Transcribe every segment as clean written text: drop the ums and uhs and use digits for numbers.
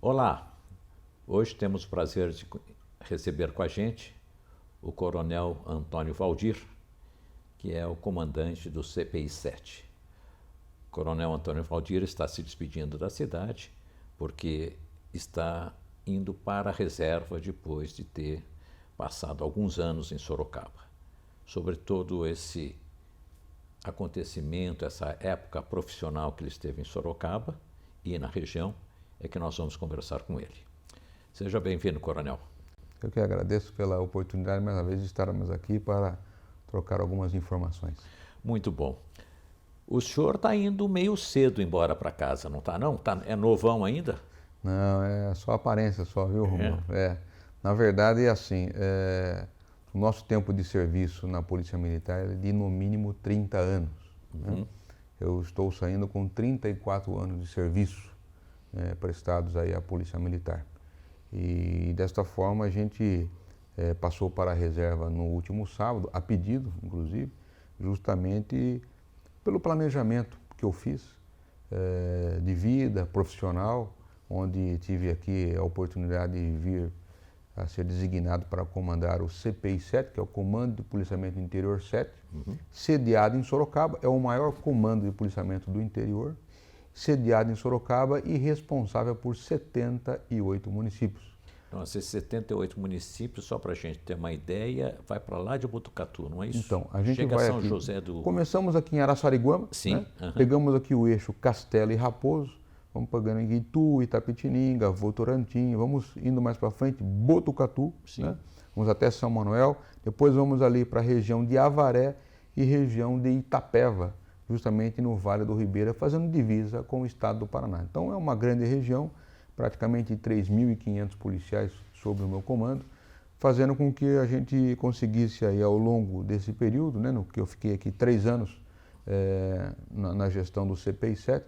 Olá, hoje temos o prazer de receber com a gente o Coronel Antônio Valdir, que é o comandante do CPI-7. O Coronel Antônio Valdir está se despedindo da cidade porque está indo para a reserva depois de ter passado alguns anos em Sorocaba. Sobre todo esse acontecimento, essa época profissional que ele esteve em Sorocaba e na região, é que nós vamos conversar com ele. Seja bem-vindo, Coronel. Eu que agradeço pela oportunidade, mais uma vez, de estarmos aqui para trocar algumas informações. Muito bom. O senhor está indo meio cedo embora para casa, não está não? É novão ainda? Não, é só aparência só, viu, Romulo? Na verdade é assim, o nosso tempo de serviço na Polícia Militar é de no mínimo 30 anos. Né? Eu estou saindo com 34 anos de serviço prestados aí à Polícia Militar. E desta forma a gente passou para a reserva no último sábado, a pedido, inclusive, justamente pelo planejamento que eu fiz de vida profissional, onde tive aqui a oportunidade de vir a ser designado para comandar o CPI-7, que é o Comando de Policiamento Interior 7, sediado em Sorocaba, é o maior comando de policiamento do interior, sediado em Sorocaba e responsável por 78 municípios. Então, esses 78 municípios, só para a gente ter uma ideia, vai para lá de Botucatu, não é isso? Então, a gente chega vai a São aqui, José do... Começamos aqui em Araçariguama, Sim. Né? Pegamos aqui o eixo Castelo e Raposo, vamos pegando em Itu, Itapetininga, Votorantim, vamos indo mais para frente, Botucatu, né? Vamos até São Manuel, depois vamos ali para a região de Avaré e região de Itapeva, justamente no Vale do Ribeira, fazendo divisa com o estado do Paraná. Então é uma grande região, praticamente 3.500 policiais sob o meu comando, fazendo com que a gente conseguisse aí ao longo desse período, né, no que eu fiquei aqui 3 anos na gestão do CPI-7,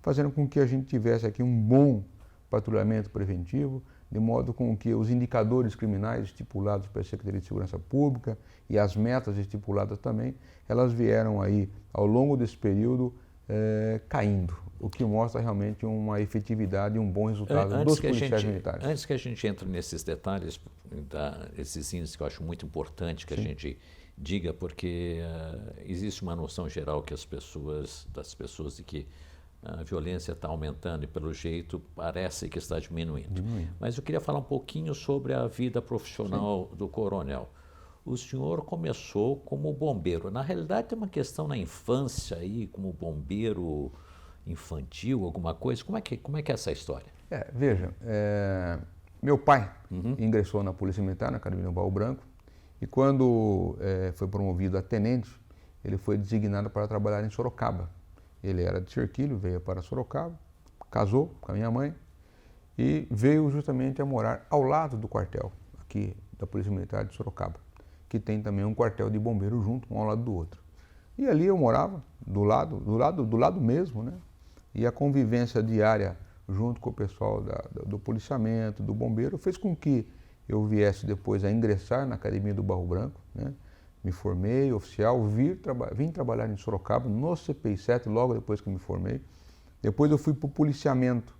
fazendo com que a gente tivesse aqui um bom patrulhamento preventivo, de modo com que os indicadores criminais estipulados pela Secretaria de Segurança Pública e as metas estipuladas também, elas vieram aí ao longo desse período caindo, o que mostra realmente uma efetividade e um bom resultado dos policiais militares. Antes que a gente entre nesses detalhes, esses índices que eu acho muito importante que a gente diga, porque existe uma noção geral que das pessoas de que a violência está aumentando e, pelo jeito, parece que está diminuindo. Mas eu queria falar um pouquinho sobre a vida profissional do coronel. O senhor começou como bombeiro. Na realidade, tem uma questão na infância aí, como bombeiro infantil, alguma coisa. Como é que é essa história? Veja, meu pai ingressou na Polícia Militar, na Academia do Barro Branco, e quando foi promovido a tenente, ele foi designado para trabalhar em Sorocaba. Ele era de Serquilho, veio para Sorocaba, casou com a minha mãe e veio justamente a morar ao lado do quartel, aqui da Polícia Militar de Sorocaba, que tem também um quartel de bombeiro junto, um ao lado do outro. E ali eu morava, do lado mesmo, né? E a convivência diária junto com o pessoal do policiamento, do bombeiro, fez com que eu viesse depois a ingressar na Academia do Barro Branco, né? Me formei, oficial, vim trabalhar em Sorocaba, no CPI-7, logo depois que me formei. Depois eu fui para o policiamento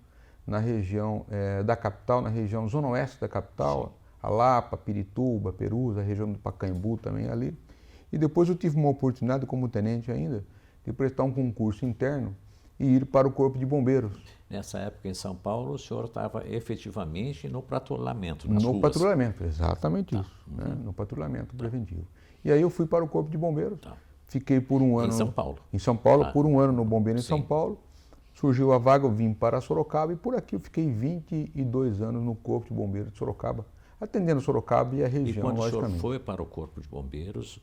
na região da capital, na região zona oeste da capital, a Lapa, Pirituba, Perus, a região do Pacaembu também ali. E depois eu tive uma oportunidade, como tenente ainda, de prestar um concurso interno e ir para o Corpo de Bombeiros. Nessa época em São Paulo, o senhor estava efetivamente no patrulhamento, nas ruas. No patrulhamento, exatamente isso, né? No patrulhamento preventivo. E aí eu fui para o Corpo de Bombeiros, fiquei por um ano... Em São Paulo? Em São Paulo, por um ano no Bombeiro em São Paulo. Surgiu a vaga, eu vim para Sorocaba e por aqui eu fiquei 22 anos no Corpo de Bombeiros de Sorocaba, atendendo Sorocaba e a região, logicamente. E quando o senhor foi logicamente. para o Corpo de Bombeiros,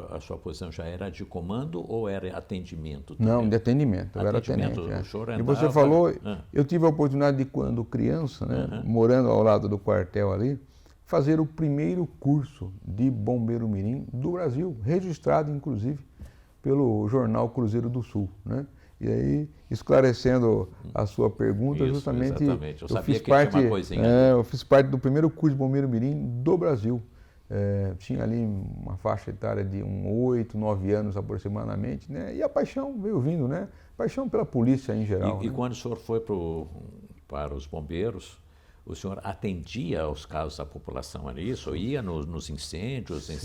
a sua posição já era de comando ou era atendimento também? Não, de atendimento, eu era tenente. O senhor andava... E você falou, eu tive a oportunidade de, quando criança, né, morando ao lado do quartel ali, fazer o primeiro curso de bombeiro mirim do Brasil, registrado inclusive pelo jornal Cruzeiro do Sul, né? E aí, esclarecendo a sua pergunta, Isso, justamente exatamente. Eu sabia que tinha uma coisinha. eu fiz parte do primeiro curso de Bombeiro Mirim do Brasil. Tinha ali uma faixa etária de 8, 9 anos aproximadamente, né? E a paixão veio vindo, né? Paixão pela polícia em geral. E né? quando o senhor foi para os bombeiros, o senhor atendia aos casos da população ali? Isso ia nos incêndios, em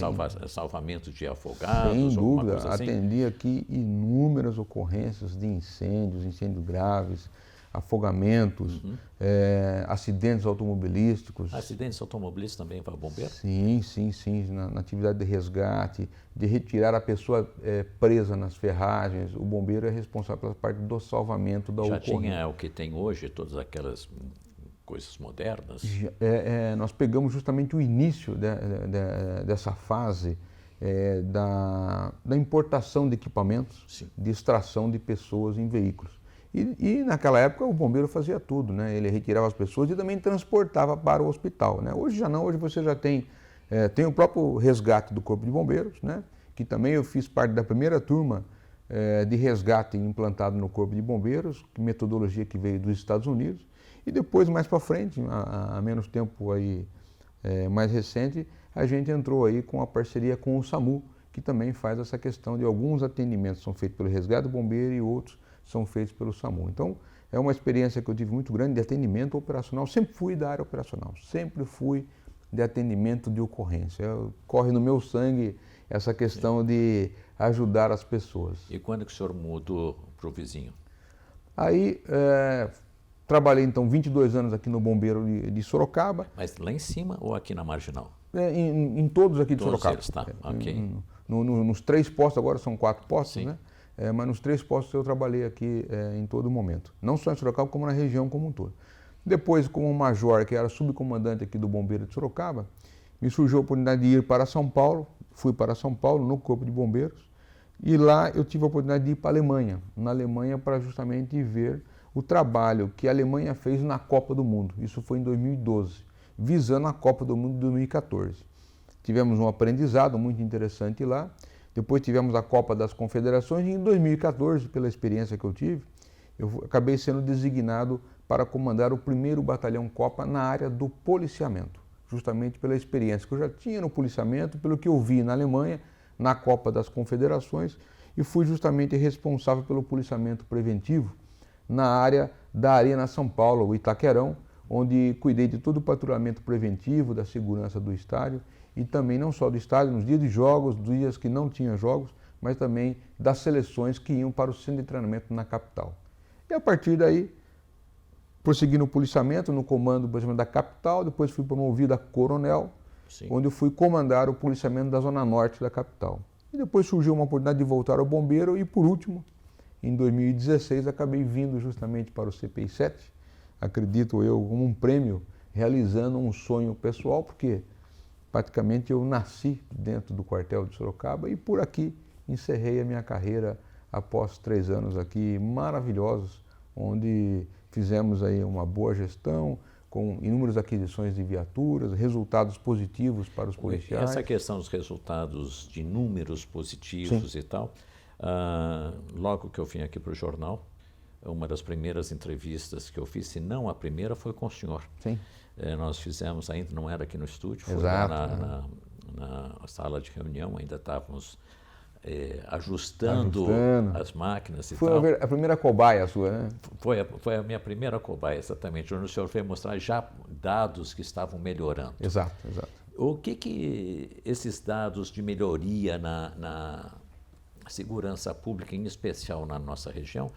salvamento de afogados? Sem dúvida, coisa assim? atendi aqui inúmeras ocorrências de incêndios graves, afogamentos, acidentes automobilísticos. Acidentes automobilísticos também para bombeiro? Sim, na atividade de resgate, de retirar a pessoa presa nas ferragens. O bombeiro é responsável pela parte do salvamento da ocorrência. Já tinha o que tem hoje, todas aquelas coisas modernas? Nós pegamos justamente o início dessa fase da importação de equipamentos, Sim. de extração de pessoas em veículos. E naquela época o bombeiro fazia tudo, né? Ele retirava as pessoas e também transportava para o hospital, né? Hoje já não, hoje você já tem o próprio resgate do Corpo de Bombeiros, né? Que também eu fiz parte da primeira turma de resgate implantado no Corpo de Bombeiros, metodologia que veio dos Estados Unidos. E depois, mais para frente, há menos tempo aí, mais recente, a gente entrou aí com a parceria com o SAMU, que também faz essa questão de alguns atendimentos são feitos pelo resgate do bombeiro e outros são feitos pelo SAMU. Então, é uma experiência que eu tive muito grande de atendimento operacional. Sempre fui da área operacional, sempre fui de atendimento de ocorrência. Corre no meu sangue essa questão de ajudar as pessoas. E quando que o senhor mudou para o vizinho? Aí, trabalhei então 22 anos aqui no Bombeiro de Sorocaba. Mas lá em cima ou aqui na Marginal? Em todos aqui de Todos Sorocaba. Eles, tá. Ok. Nos 3 postos, agora são 4 postos, Sim. né? Mas nos 3 postos eu trabalhei aqui em todo momento. Não só em Sorocaba, como na região como um todo. Depois, como major, que era subcomandante aqui do Bombeiro de Sorocaba, me surgiu a oportunidade de ir para São Paulo. Fui para São Paulo, no Corpo de Bombeiros. E lá eu tive a oportunidade de ir para a Alemanha. Na Alemanha, para justamente ver o trabalho que a Alemanha fez na Copa do Mundo. Isso foi em 2012, visando a Copa do Mundo de 2014. Tivemos um aprendizado muito interessante lá. Depois tivemos a Copa das Confederações e em 2014, pela experiência que eu tive, eu acabei sendo designado para comandar o 1º Batalhão Copa na área do policiamento, justamente pela experiência que eu já tinha no policiamento, pelo que eu vi na Alemanha, na Copa das Confederações, e fui justamente responsável pelo policiamento preventivo na área da Arena São Paulo, o Itaquerão, onde cuidei de todo o patrulhamento preventivo, da segurança do estádio, e também não só do estádio, nos dias de jogos, dos dias que não tinha jogos, mas também das seleções que iam para o centro de treinamento na capital. E a partir daí, prossegui no policiamento, no comando, por exemplo, da capital, depois fui promovido a coronel, Sim. onde eu fui comandar o policiamento da zona norte da capital. E depois surgiu uma oportunidade de voltar ao bombeiro e, por último, em 2016, acabei vindo justamente para o CPI 7, acredito eu, como um prêmio, realizando um sonho pessoal, porque praticamente eu nasci dentro do quartel de Sorocaba e por aqui encerrei a minha carreira após 3 anos aqui maravilhosos, onde fizemos aí uma boa gestão, com inúmeras aquisições de viaturas, resultados positivos para os policiais. Essa questão dos resultados de números positivos Sim. E tal, logo que eu vim aqui para o jornal, uma das primeiras entrevistas que eu fiz, se não a primeira, foi com o senhor. Sim. Nós fizemos, ainda não era aqui no estúdio, foi Exato, lá na sala de reunião, ainda estávamos ajustando as máquinas e foi tal. Foi a primeira cobaia sua, né? Foi a minha primeira cobaia, exatamente, onde o senhor veio mostrar já dados que estavam melhorando. Exato. O que esses dados de melhoria na segurança pública, em especial na nossa região,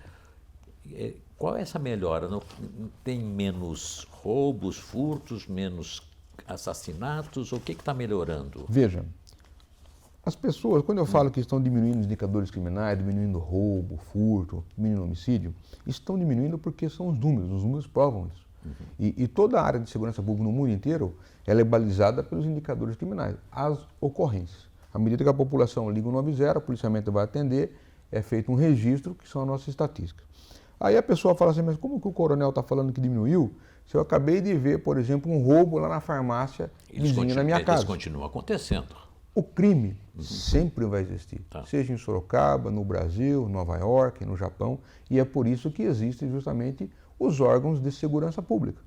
qual é essa melhora? Não tem menos roubos, furtos, menos assassinatos? O que está melhorando? Veja, as pessoas, quando eu falo que estão diminuindo os indicadores criminais, diminuindo roubo, furto, diminuindo homicídio, estão diminuindo porque são os números provam isso. E toda a área de segurança pública no mundo inteiro, ela é balizada pelos indicadores criminais, as ocorrências. À medida que a população liga o 90, o policiamento vai atender, é feito um registro, que são as nossas estatísticas. Aí a pessoa fala assim, mas como que o coronel está falando que diminuiu? Se eu acabei de ver, por exemplo, um roubo lá na farmácia vizinha da minha casa. Eles continuam acontecendo. O crime sempre vai existir, seja em Sorocaba, no Brasil, Nova York, no Japão, e é por isso que existem justamente os órgãos de segurança pública.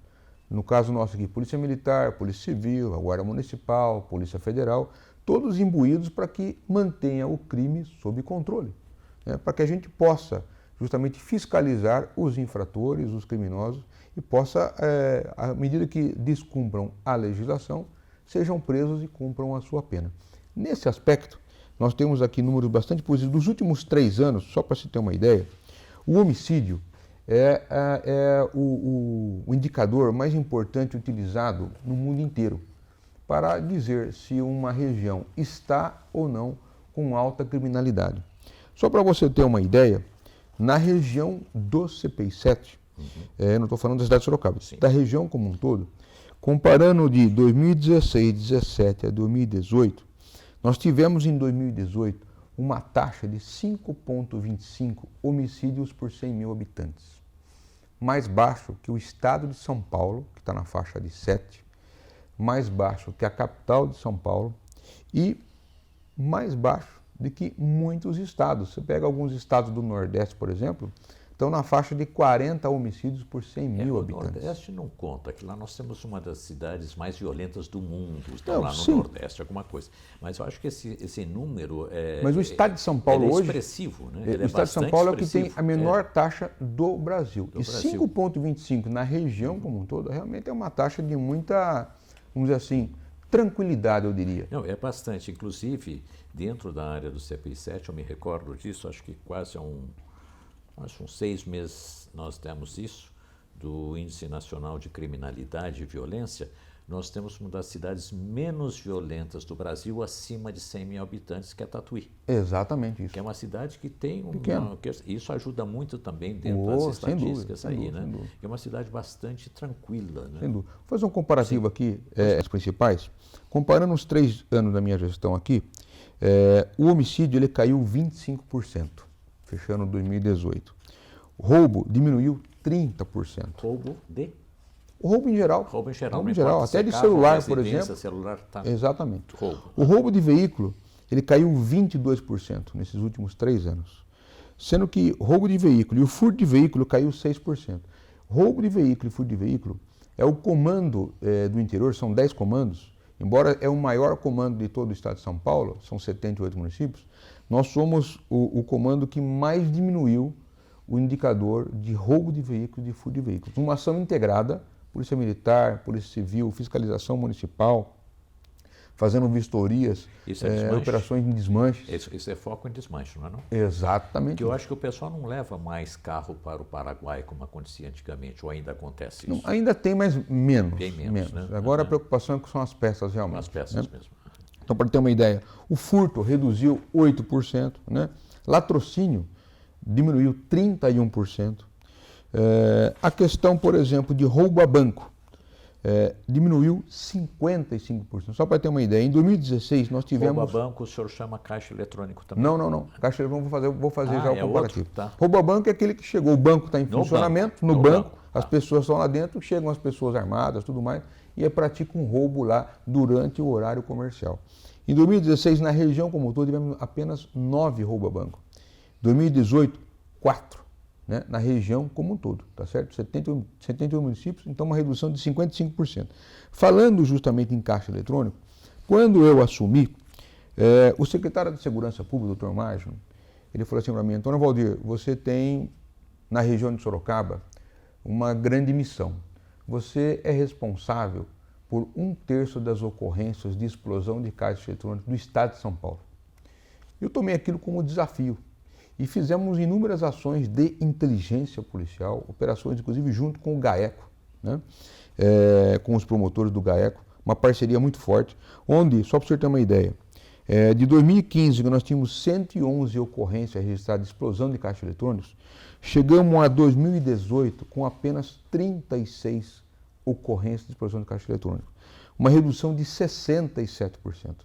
No caso nosso aqui, Polícia Militar, Polícia Civil, a Guarda Municipal, Polícia Federal, todos imbuídos para que mantenha o crime sob controle, né? Para que a gente possa justamente fiscalizar os infratores, os criminosos, e possa, à medida que descumpram a legislação, sejam presos e cumpram a sua pena. Nesse aspecto, nós temos aqui números bastante positivos. Dos últimos 3 anos, só para se ter uma ideia, o homicídio é o indicador mais importante utilizado no mundo inteiro para dizer se uma região está ou não com alta criminalidade. Só para você ter uma ideia, na região do CPI-7, não estou falando da cidade de Sorocaba, da região como um todo, comparando de 2016, 2017 a 2018, nós tivemos em 2018 uma taxa de 5,25 homicídios por 100 mil habitantes. Mais baixo que o estado de São Paulo, que está na faixa de 7, mais baixo que a capital de São Paulo e mais baixo do que muitos estados. Você pega alguns estados do Nordeste, por exemplo, estão na faixa de 40 homicídios por 100 mil habitantes. O Nordeste não conta, que lá nós temos uma das cidades mais violentas do mundo, está não, lá no sim. Nordeste, alguma coisa. Mas eu acho que esse número Mas o estado de São Paulo hoje... expressivo, né? O estado de São Paulo é o que tem a menor taxa do Brasil. E 5,25 na região como um todo, realmente é uma taxa de muita, vamos dizer assim, tranquilidade, eu diria. Não, é bastante. Inclusive, dentro da área do CPI-7, eu me recordo disso, acho que quase uns 6 meses nós temos isso, do Índice Nacional de Criminalidade e Violência. Nós temos uma das cidades menos violentas do Brasil, acima de 100 mil habitantes, que é Tatuí. Exatamente isso. Que é uma cidade que tem isso ajuda muito também dentro das estatísticas aí, né? É uma cidade bastante tranquila, né? Sem dúvida. Vou fazer um comparativo aqui, as principais. Comparando os 3 anos da minha gestão aqui, o homicídio ele caiu 25%. Fechando 2018. O roubo diminuiu 30%. Roubo de? O roubo em geral. Roubo em geral. Roubo em geral. Até de celular, por exemplo. Celular tá... Exatamente. Roubo. O roubo de veículo, ele caiu 22% nesses últimos 3 anos. Sendo que roubo de veículo e o furto de veículo caiu 6%. Roubo de veículo e furto de veículo é o comando do interior, são 10 comandos. Embora é o maior comando de todo o estado de São Paulo, são 78 municípios, nós somos o comando que mais diminuiu o indicador de roubo de veículos e de furto de veículos. Uma ação integrada, Polícia Militar, Polícia Civil, Fiscalização Municipal, fazendo vistorias, operações de desmanche. Isso é foco em desmanche, não é não? Exatamente. Porque eu acho que o pessoal não leva mais carro para o Paraguai como acontecia antigamente, ou ainda acontece isso? Não, ainda tem, mas menos. Bem menos, né? Agora a preocupação é que são as peças realmente. As peças mesmo. Então, para ter uma ideia, o furto reduziu 8%, né? Latrocínio diminuiu 31%. A questão, por exemplo, de roubo a banco diminuiu 55%. Só para ter uma ideia, em 2016 nós tivemos... Roubo a banco, o senhor chama caixa eletrônico também? Não. Caixa eletrônico vou fazer já o comparativo. Outro, tá. Roubo a banco é aquele que chegou, o banco está em funcionamento, no banco, as pessoas estão lá dentro, chegam as pessoas armadas, tudo mais, e pratica um roubo lá durante o horário comercial. Em 2016, na região como um todo, tivemos apenas 9 roubo a banco. 2018, 4, né, na região como um todo, tá certo? 71 municípios, então uma redução de 55%. Falando justamente em caixa eletrônico, quando eu assumi, o secretário de Segurança Pública, Dr. Magno, ele falou assim para mim: Antônio Valdir, você tem na região de Sorocaba uma grande missão. Você é responsável por 1/3 das ocorrências de explosão de caixa eletrônica do estado de São Paulo. Eu tomei aquilo como desafio e fizemos inúmeras ações de inteligência policial, operações inclusive junto com o GAECO, né? Com os promotores do GAECO, uma parceria muito forte, onde, só para você ter uma ideia, de 2015, que nós tínhamos 111 ocorrências registradas de explosão de caixas eletrônicos, chegamos a 2018 com apenas 36 ocorrências de explosão de caixa eletrônico, uma redução de 67%.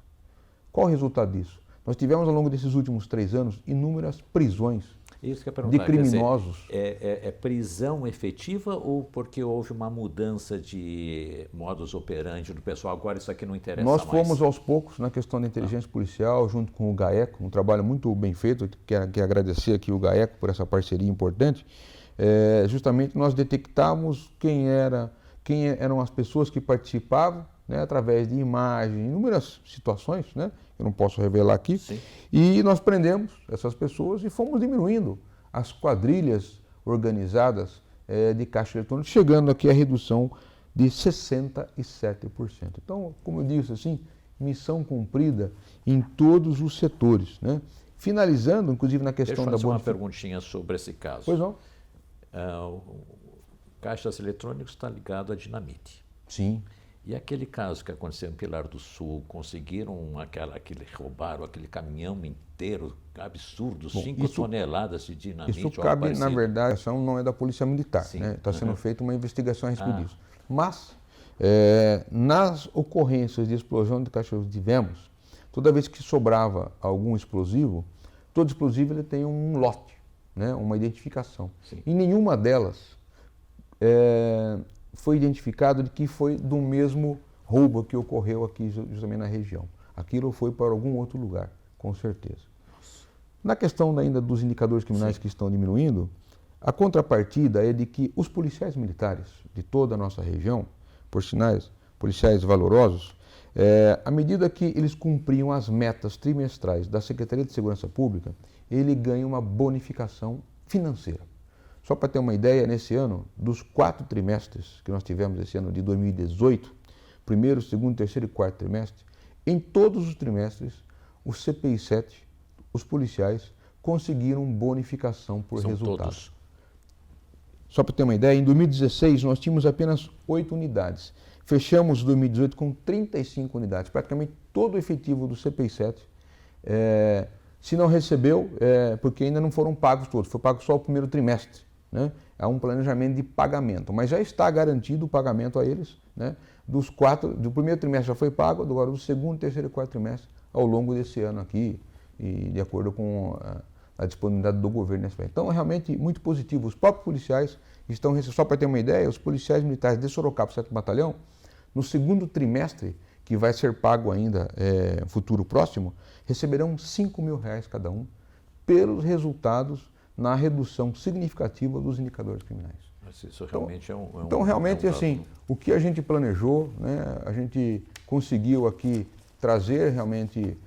Qual o resultado disso? Nós tivemos, ao longo desses últimos 3 anos, inúmeras prisões. Isso que eu ia perguntar, de criminosos. Quer dizer, é prisão efetiva ou porque houve uma mudança de modus operandi do pessoal? Agora isso aqui não interessa Nós mais. fomos aos poucos na questão da inteligência policial, junto com o GAECO, um trabalho muito bem feito, quero agradecer aqui o GAECO por essa parceria importante. Justamente nós detectamos quem eram as pessoas que participavam, né, através de imagens, inúmeras situações, né, eu não posso revelar aqui. Sim. E nós prendemos essas pessoas e fomos diminuindo as quadrilhas organizadas de caixa eletrônico, chegando aqui a redução de 67%. Então, como eu disse assim, missão cumprida em todos os setores, né? Finalizando, inclusive na questão da Deixa eu fazer uma perguntinha sobre esse caso. Pois não? O caixas eletrônicos está ligado à dinamite. Sim. E aquele caso que aconteceu em Pilar do Sul, conseguiram roubaram aquele caminhão inteiro, absurdo, 5 toneladas de dinamite. Isso cabe, na verdade, a ação não é da Polícia Militar, né? Está sendo feita uma investigação a respeito disso. Mas, nas ocorrências de explosão de caixas que tivemos, toda vez que sobrava algum explosivo, todo explosivo ele tem um lote, né? Uma identificação. Sim. E nenhuma delas foi identificado de que foi do mesmo roubo que ocorreu aqui justamente na região. Aquilo foi para algum outro lugar, com certeza. Na questão ainda dos indicadores criminais que estão diminuindo, a contrapartida é de que os policiais militares de toda a nossa região, por sinais, policiais valorosos, à medida que eles cumpriam as metas trimestrais da Secretaria de Segurança Pública, ele ganha uma bonificação financeira. Só para ter uma ideia, nesse ano, dos 4 trimestres que nós tivemos esse ano de 2018, primeiro, segundo, terceiro e quarto trimestre, em todos os trimestres, o CPI 7, os policiais, conseguiram bonificação por resultados. Só para ter uma ideia, em 2016 nós tínhamos apenas 8 unidades. Fechamos 2018 com 35 unidades, praticamente todo o efetivo do CPI 7. Se não recebeu, porque ainda não foram pagos todos, foi pago só o primeiro trimestre. Né? Há um planejamento de pagamento, mas já está garantido o pagamento a eles, né? Do primeiro trimestre já foi pago, agora do segundo, terceiro e quarto trimestre ao longo desse ano aqui, e de acordo com a disponibilidade do governo nesse país. Então, é realmente muito positivo. Os próprios policiais estão recebendo, só para ter uma ideia, os policiais militares de Sorocaba, 7º Batalhão, no segundo trimestre, que vai ser pago ainda futuro próximo, receberão R$5 mil cada um pelos resultados na redução significativa dos indicadores criminais. Mas isso realmente então, realmente, assim, o que a gente planejou, né, a gente conseguiu aqui trazer realmente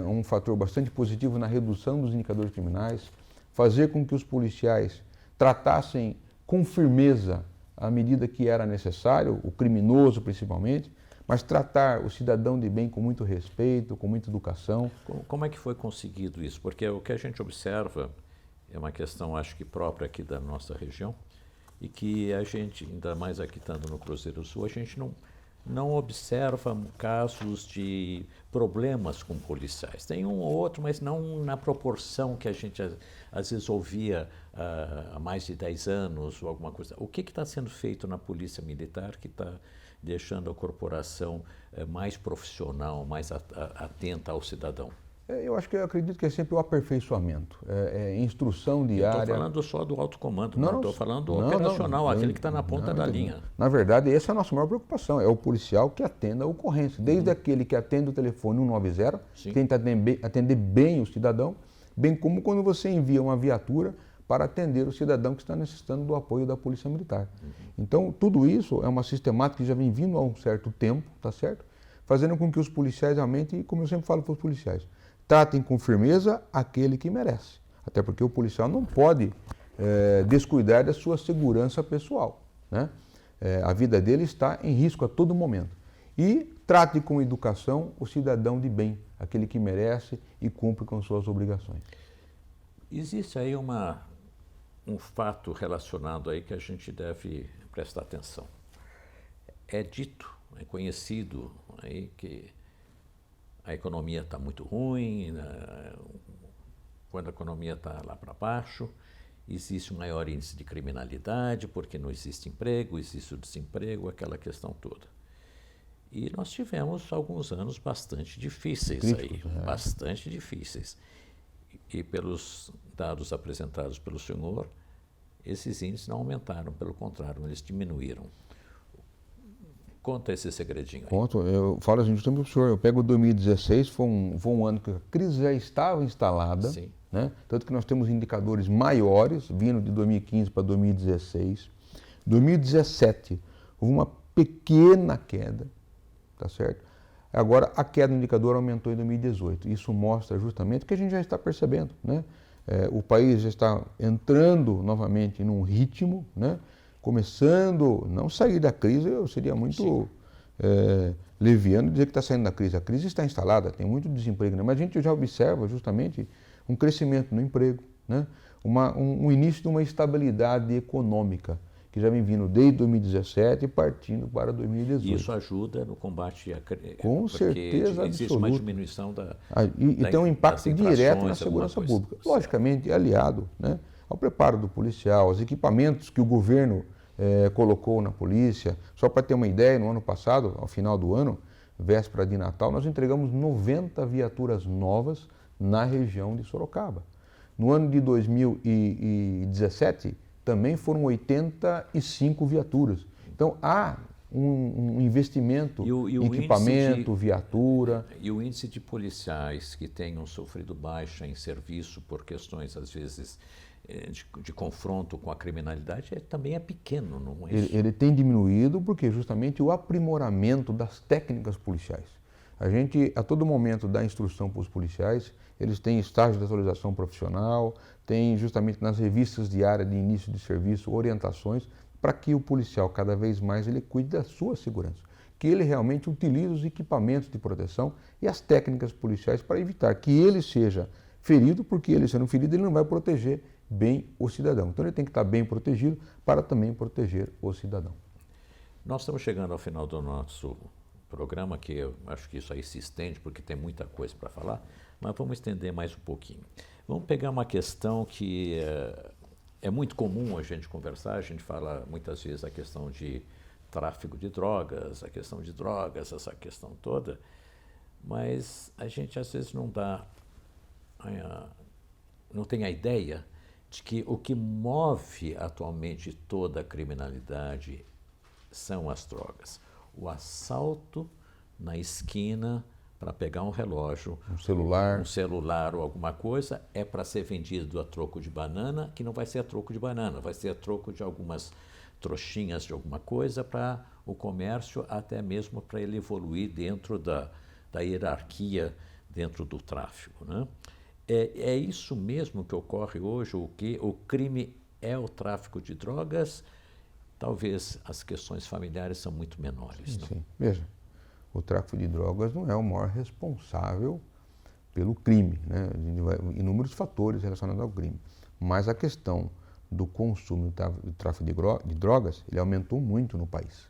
um fator bastante positivo na redução dos indicadores criminais, fazer com que os policiais tratassem com firmeza à medida que era necessário, o criminoso principalmente, mas tratar o cidadão de bem com muito respeito, com muita educação. Como é que foi conseguido isso? Porque o que a gente observa é uma questão, acho que própria aqui da nossa região, e que a gente, ainda mais aqui estando no Cruzeiro do Sul, a gente não observa casos de problemas com policiais. Tem um ou outro, mas não na proporção que a gente às vezes ouvia há mais de 10 anos ou alguma coisa. O que está sendo feito na Polícia Militar que está deixando a corporação mais profissional, mais atenta ao cidadão? Eu acredito que é sempre o aperfeiçoamento, instrução diária. Não estou falando só do alto comando, não estou falando do operacional, aquele que está na ponta da linha. Na verdade, essa é a nossa maior preocupação, é o policial que atenda a ocorrência, desde aquele que atende o telefone 190, tenta atender bem o cidadão, bem como quando você envia uma viatura para atender o cidadão que está necessitando do apoio da Polícia Militar. Então, tudo isso é uma sistemática que já vem vindo há um certo tempo, tá certo? Fazendo com que os policiais realmente, como eu sempre falo para os policiais, tratem com firmeza aquele que merece. Até porque o policial não pode descuidar da sua segurança pessoal, né? A vida dele está em risco a todo momento. E trate com educação o cidadão de bem, aquele que merece e cumpre com suas obrigações. Existe aí um fato relacionado aí que a gente deve prestar atenção. É dito, é conhecido aí que a economia está muito ruim, quando a economia está lá para baixo, existe um maior índice de criminalidade, porque não existe emprego, existe o desemprego, aquela questão toda. E nós tivemos alguns anos bastante difíceis aí, bastante difíceis. E pelos dados apresentados pelo senhor, esses índices não aumentaram, pelo contrário, eles diminuíram. Conta esse segredinho aí. Conto, eu falo assim justamente para o senhor, eu pego 2016, foi um ano que a crise já estava instalada, Sim. né? Tanto que nós temos indicadores maiores, vindo de 2015 para 2016. 2017, houve uma pequena queda, tá certo? Agora, a queda do indicador aumentou em 2018. Isso mostra justamente o que a gente já está percebendo, né? O país já está entrando novamente num ritmo, né? Começando, não sair da crise, eu seria muito leviano dizer que está saindo da crise. A crise está instalada, tem muito desemprego, né? Mas a gente já observa justamente um crescimento no emprego, né? Um início de uma estabilidade econômica, que já vem vindo desde 2017 e partindo para 2018. Isso ajuda no combate à crise. Com certeza existe absoluta. uma diminuição e tem um impacto direto na segurança pública. Logicamente, aliado, né, ao preparo do policial, aos equipamentos que o governo colocou na polícia. Só para ter uma ideia, no ano passado, ao final do ano, véspera de Natal, nós entregamos 90 viaturas novas na região de Sorocaba. No ano de 2017, também foram 85 viaturas. Então, há um investimento em equipamento, viatura. E o índice de policiais que tenham sofrido baixa em serviço por questões, às vezes, de confronto com a criminalidade também é pequeno, não é isso? Ele tem diminuído porque justamente o aprimoramento das técnicas policiais. A gente, a todo momento, dá instrução para os policiais, eles têm estágio de atualização profissional, tem justamente nas revistas diárias de início de serviço orientações para que o policial cada vez mais ele cuide da sua segurança, que ele realmente utilize os equipamentos de proteção e as técnicas policiais para evitar que ele seja ferido, porque ele sendo ferido ele não vai proteger bem o cidadão. Então ele tem que estar bem protegido para também proteger o cidadão. Nós estamos chegando ao final do nosso programa, que eu acho que isso aí se estende porque tem muita coisa para falar, mas vamos estender mais um pouquinho. Vamos pegar uma questão que é muito comum a gente conversar, a gente fala muitas vezes a questão de tráfico de drogas, essa questão toda, mas a gente às vezes não tem a ideia de que o que move atualmente toda a criminalidade são as drogas. O assalto na esquina para pegar um relógio, um celular ou alguma coisa, é para ser vendido a troco de banana, que não vai ser a troco de banana, vai ser a troco de algumas trouxinhas de alguma coisa para o comércio, até mesmo para ele evoluir dentro da hierarquia, dentro do tráfico, né? É isso mesmo que ocorre hoje, o crime é o tráfico de drogas, talvez as questões familiares são muito menores. Sim, sim. Veja, o tráfico de drogas não é o maior responsável pelo crime, né? Inúmeros fatores relacionados ao crime. Mas a questão do consumo do tráfico de drogas, ele aumentou muito no país.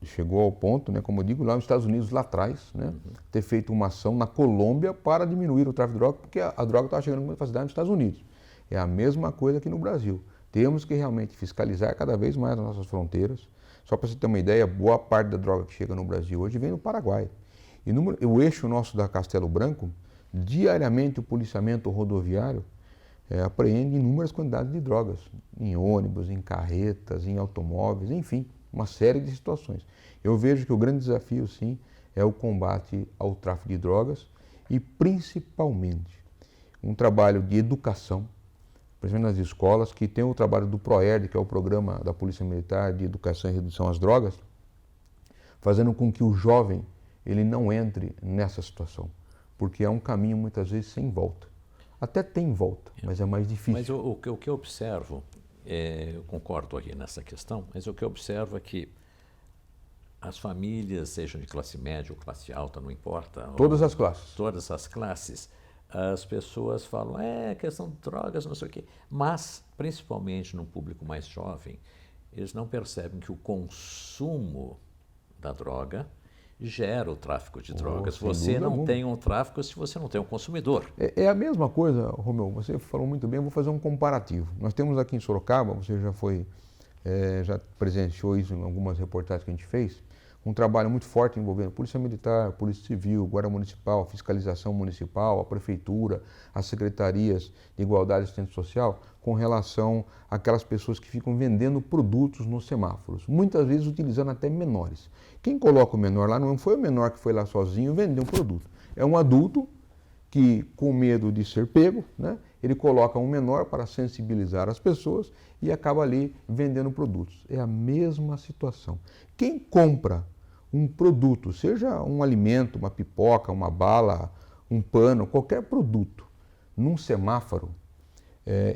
Chegou ao ponto, né, como eu digo, lá nos Estados Unidos, lá atrás, né, ter feito uma ação na Colômbia para diminuir o tráfico de drogas, porque a droga estava chegando com muita facilidade nos Estados Unidos. É a mesma coisa aqui no Brasil. Temos que realmente fiscalizar cada vez mais as nossas fronteiras. Só para você ter uma ideia, boa parte da droga que chega no Brasil hoje vem do Paraguai. E o eixo nosso da Castelo Branco, diariamente o policiamento rodoviário apreende inúmeras quantidades de drogas, em ônibus, em carretas, em automóveis, enfim, uma série de situações. Eu vejo que o grande desafio, sim, é o combate ao tráfico de drogas e, principalmente, um trabalho de educação, principalmente nas escolas, que tem o trabalho do PROERD, que é o Programa da Polícia Militar de Educação e Redução às Drogas, fazendo com que o jovem ele não entre nessa situação, porque é um caminho muitas vezes sem volta. Até tem volta, mas é mais difícil. Mas o que eu observo, eu concordo aqui nessa questão, mas o que eu observo é que as famílias, sejam de classe média ou classe alta, não importa. Todas as classes. Todas as classes, as pessoas falam, questão de drogas, não sei o quê. Mas, principalmente no público mais jovem, eles não percebem que o consumo da droga gera o tráfico de drogas. Você não tem um tráfico se você não tem um consumidor. É a mesma coisa, Romeu, você falou muito bem, eu vou fazer um comparativo. Nós temos aqui em Sorocaba, você já presenciou isso em algumas reportagens que a gente fez, um trabalho muito forte envolvendo Polícia Militar, Polícia Civil, Guarda Municipal, Fiscalização Municipal, a Prefeitura, as Secretarias de Igualdade e Assistência Social, com relação àquelas pessoas que ficam vendendo produtos nos semáforos, muitas vezes utilizando até menores. Quem coloca o menor lá não foi o menor que foi lá sozinho vender um produto, é um adulto que, com medo de ser pego, né, ele coloca um menor para sensibilizar as pessoas e acaba ali vendendo produtos. É a mesma situação. Quem compra um produto, seja um alimento, uma pipoca, uma bala, um pano, qualquer produto, num semáforo,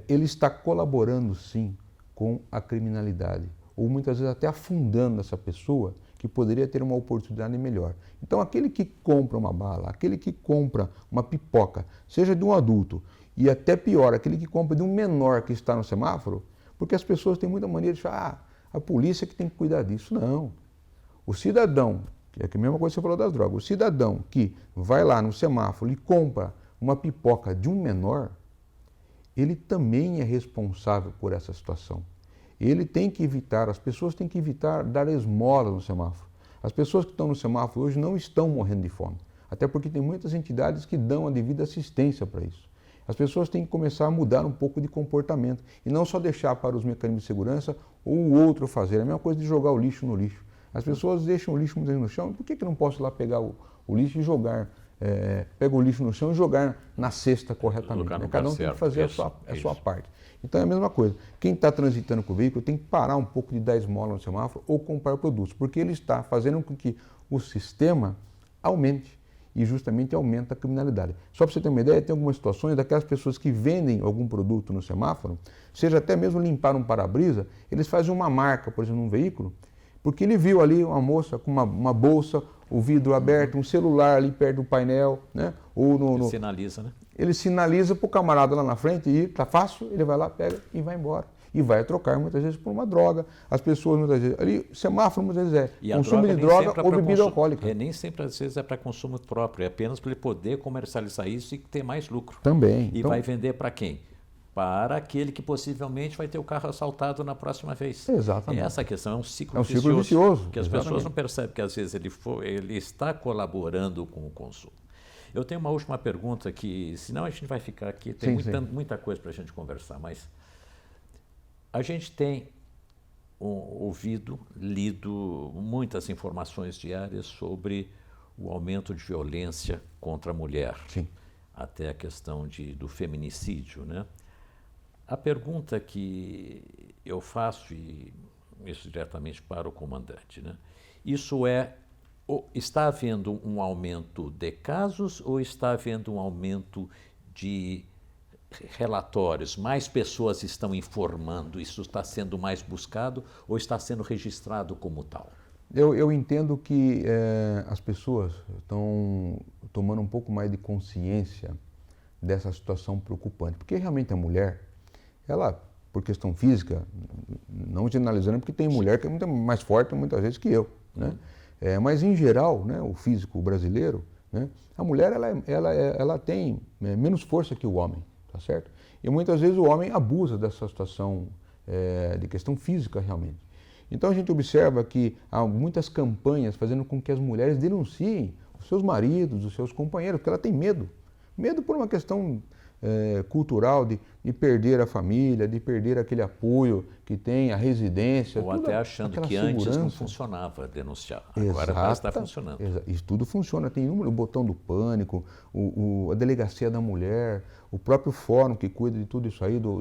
ele está colaborando sim com a criminalidade, ou muitas vezes até afundando essa pessoa que poderia ter uma oportunidade melhor. Então, aquele que compra uma bala, aquele que compra uma pipoca, seja de um adulto, e até pior, aquele que compra de um menor que está no semáforo, porque as pessoas têm muita mania de achar, a polícia que tem que cuidar disso. Não. O cidadão, que é a mesma coisa que você falou das drogas, o cidadão que vai lá no semáforo e compra uma pipoca de um menor, ele também é responsável por essa situação. Ele tem que evitar, as pessoas têm que evitar dar esmola no semáforo. As pessoas que estão no semáforo hoje não estão morrendo de fome, até porque tem muitas entidades que dão a devida assistência para isso. As pessoas têm que começar a mudar um pouco de comportamento e não só deixar para os mecanismos de segurança ou o outro fazer. É a mesma coisa de jogar o lixo no lixo. As pessoas deixam o lixo muitas vezes no chão, por que eu não posso ir lá pegar o lixo e jogar? Pega o lixo no chão e jogar na cesta corretamente. Né? Cada um tem que fazer a sua parte. Então é a mesma coisa. Quem está transitando com o veículo tem que parar um pouco de dar esmola no semáforo ou comprar produtos, porque ele está fazendo com que o sistema aumente e justamente aumenta a criminalidade. Só para você ter uma ideia, tem algumas situações daquelas pessoas que vendem algum produto no semáforo, seja até mesmo limpar um para-brisa, eles fazem uma marca, por exemplo, num veículo, porque ele viu ali uma moça com uma bolsa, o vidro aberto, um celular ali perto do painel, né? Ou Ele sinaliza, né? Ele sinaliza para o camarada lá na frente e tá fácil, ele vai lá, pega e vai embora. E vai trocar muitas vezes por uma droga. As pessoas muitas vezes, ali, semáforo muitas vezes consumo de droga ou bebida alcoólica. Nem sempre às vezes é para consumo próprio, é apenas para ele poder comercializar isso e ter mais lucro. Também. E então, vai vender para quem? Para aquele que possivelmente vai ter o carro assaltado na próxima vez. Exatamente. E essa questão é um ciclo vicioso. É um ciclo vicioso. Que as pessoas não percebem que às vezes ele está colaborando com o consumo. Eu tenho uma última pergunta que, senão a gente vai ficar aqui, tem muita coisa para a gente conversar, mas a gente tem ouvido, lido muitas informações diárias sobre o aumento de violência contra a mulher, Sim. até a questão do feminicídio, né? A pergunta que eu faço, e isso diretamente para o comandante, né? Está havendo um aumento de casos ou está havendo um aumento de relatórios? Mais pessoas estão informando, isso está sendo mais buscado ou está sendo registrado como tal? Eu entendo que as pessoas estão tomando um pouco mais de consciência dessa situação preocupante, porque realmente a mulher, ela, por questão física, não generalizando, porque tem mulher que é muito mais forte muitas vezes que eu, né? Mas em geral, né, o físico brasileiro, né, a mulher ela tem menos força que o homem, tá certo? E muitas vezes o homem abusa dessa situação de questão física realmente. Então a gente observa que há muitas campanhas fazendo com que as mulheres denunciem os seus maridos, os seus companheiros, porque ela tem medo. Medo por uma questão cultural de perder a família, de perder aquele apoio que tem, a residência. Ou até achando que antes não funcionava denunciar. Agora parece que está funcionando. Isso tudo funciona. Tem o botão do pânico, a delegacia da mulher, o próprio fórum que cuida de tudo isso aí, do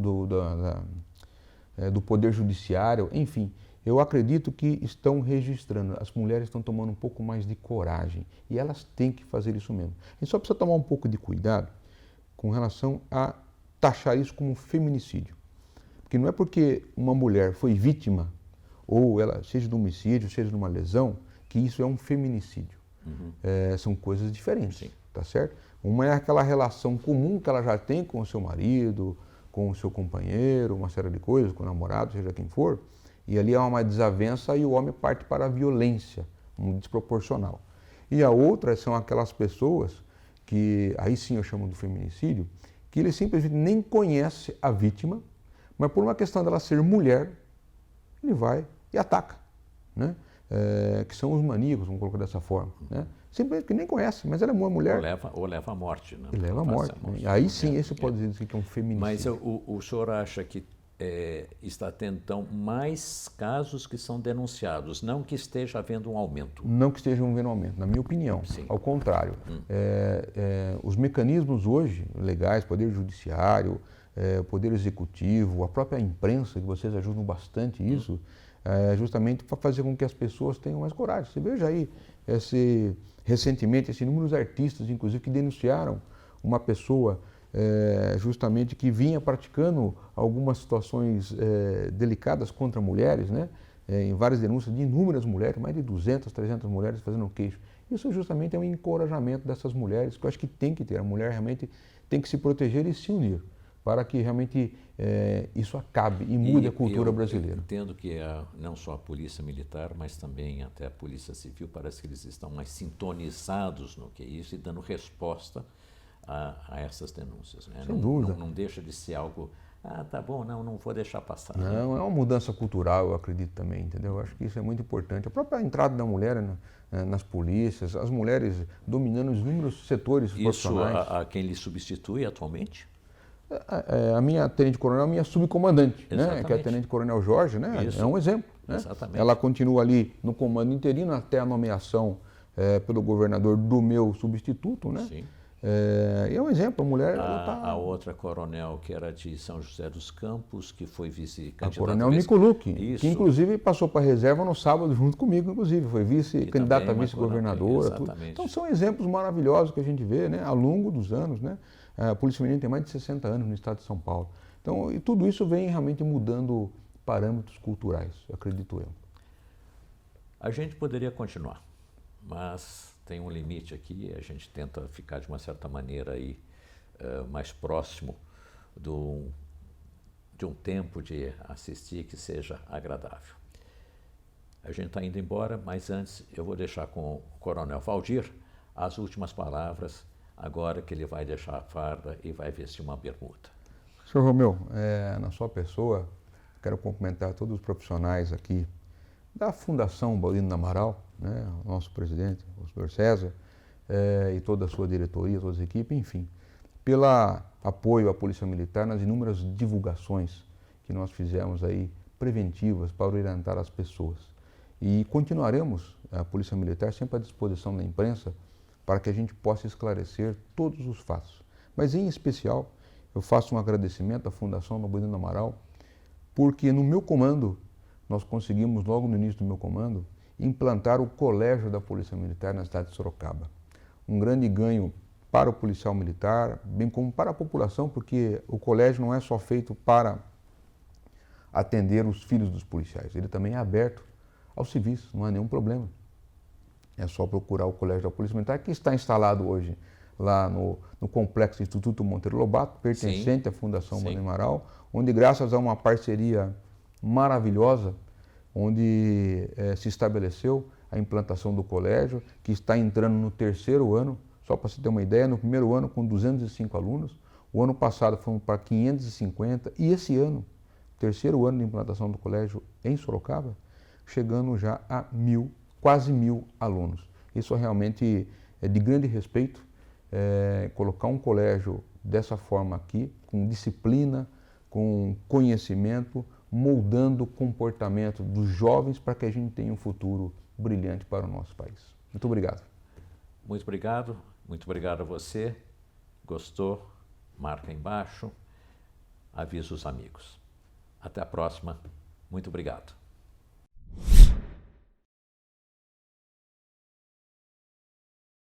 Poder Judiciário, enfim. Eu acredito que estão registrando, as mulheres estão tomando um pouco mais de coragem e elas têm que fazer isso mesmo. A gente só precisa tomar um pouco de cuidado com relação a taxar isso como feminicídio. Porque não é porque uma mulher foi vítima, ou ela seja de um homicídio, seja de uma lesão, que isso é um feminicídio. São coisas diferentes, sim, tá certo? Uma é aquela relação comum que ela já tem com o seu marido, com o seu companheiro, uma série de coisas, com o namorado, seja quem for, e ali há uma desavença e o homem parte para a violência, um desproporcional. E a outra são aquelas pessoas que, aí sim eu chamo de feminicídio, que ele simplesmente nem conhece a vítima, mas por uma questão dela ser mulher, ele vai e ataca, né? que são os maníacos, vamos colocar dessa forma, né? Simplesmente que nem conhece, mas ela é uma mulher. Ou leva à morte, né? E leva à morte. Né? Aí sim, esse pode dizer que é um feminicídio. Mas o senhor acha que está tendo, então, mais casos que são denunciados, não que esteja havendo um aumento? Não que esteja havendo um aumento, na minha opinião. Sim. Ao contrário. Os mecanismos hoje, legais, Poder Judiciário, Poder Executivo, a própria imprensa, que vocês ajudam bastante isso, justamente para fazer com que as pessoas tenham mais coragem. Você veja aí, recentemente, inúmeros artistas, inclusive, que denunciaram uma pessoa justamente que vinha praticando algumas situações delicadas contra mulheres, né? Em várias denúncias de inúmeras mulheres, mais de 200, 300 mulheres fazendo queixo. Isso justamente é um encorajamento dessas mulheres, que eu acho que tem que ter. A mulher realmente tem que se proteger e se unir, para que realmente isso acabe e mude a cultura brasileira. Eu entendo que não só a Polícia Militar, mas também até a Polícia Civil, parece que eles estão mais sintonizados no que é isso e dando resposta a essas denúncias. Né? Sem dúvida. Não deixa de ser algo, tá bom, não vou deixar passar. Não, é uma mudança cultural, eu acredito também, entendeu? Eu acho que isso é muito importante. A própria entrada da mulher nas polícias, as mulheres dominando os inúmeros setores profissionais. Isso a quem lhe substitui atualmente? A minha tenente-coronel, a minha subcomandante, né, que é a tenente-coronel Jorge, né, é um exemplo. Né? Exatamente. Ela continua ali no comando interino até a nomeação pelo governador do meu substituto, né? Sim. É um exemplo, a mulher... A outra coronel, que era de São José dos Campos, que foi vice-candidata... A coronel Nicolucci, que inclusive passou para a reserva no sábado junto comigo, inclusive, foi vice-candidata a vice-governadora. Então são exemplos maravilhosos que a gente vê, né, ao longo dos anos, né? A Polícia Feminina tem mais de 60 anos no estado de São Paulo. Então, e tudo isso vem realmente mudando parâmetros culturais, acredito eu. A gente poderia continuar, mas tem um limite aqui, a gente tenta ficar de uma certa maneira aí, mais próximo de um tempo de assistir que seja agradável. A gente está indo embora, mas antes eu vou deixar com o Coronel Valdir as últimas palavras, agora que ele vai deixar a farda e vai vestir uma bermuda. Senhor Romeu, na sua pessoa, quero cumprimentar todos os profissionais aqui da Fundação Baudino do Amaral, né, o nosso presidente, o senhor César, e toda a sua diretoria, toda a equipe, enfim, pelo apoio à Polícia Militar nas inúmeras divulgações que nós fizemos aí, preventivas, para orientar as pessoas. E continuaremos, a Polícia Militar, sempre à disposição da imprensa, para que a gente possa esclarecer todos os fatos. Mas, em especial, eu faço um agradecimento à Fundação Baudino do Amaral, porque no meu comando, nós conseguimos, logo no início do meu comando, implantar o Colégio da Polícia Militar na cidade de Sorocaba. Um grande ganho para o policial militar, bem como para a população, porque o colégio não é só feito para atender os filhos dos policiais, ele também é aberto aos civis, não há nenhum problema. É só procurar o Colégio da Polícia Militar, que está instalado hoje lá no Complexo Instituto Monteiro Lobato, pertencente à Fundação Baudino do Amaral, onde, graças a uma parceria maravilhosa, onde se estabeleceu a implantação do colégio, que está entrando no 3º ano. Só para você ter uma ideia, no 1º ano com 205 alunos, o ano passado fomos para 550 e esse ano, 3º ano de implantação do colégio em Sorocaba, chegando já a quase 1.000 alunos. Isso realmente é de grande respeito, colocar um colégio dessa forma aqui, com disciplina, com conhecimento, moldando o comportamento dos jovens para que a gente tenha um futuro brilhante para o nosso país. Muito obrigado. Muito obrigado a você. Gostou? Marca embaixo, avisa os amigos. Até a próxima. Muito obrigado.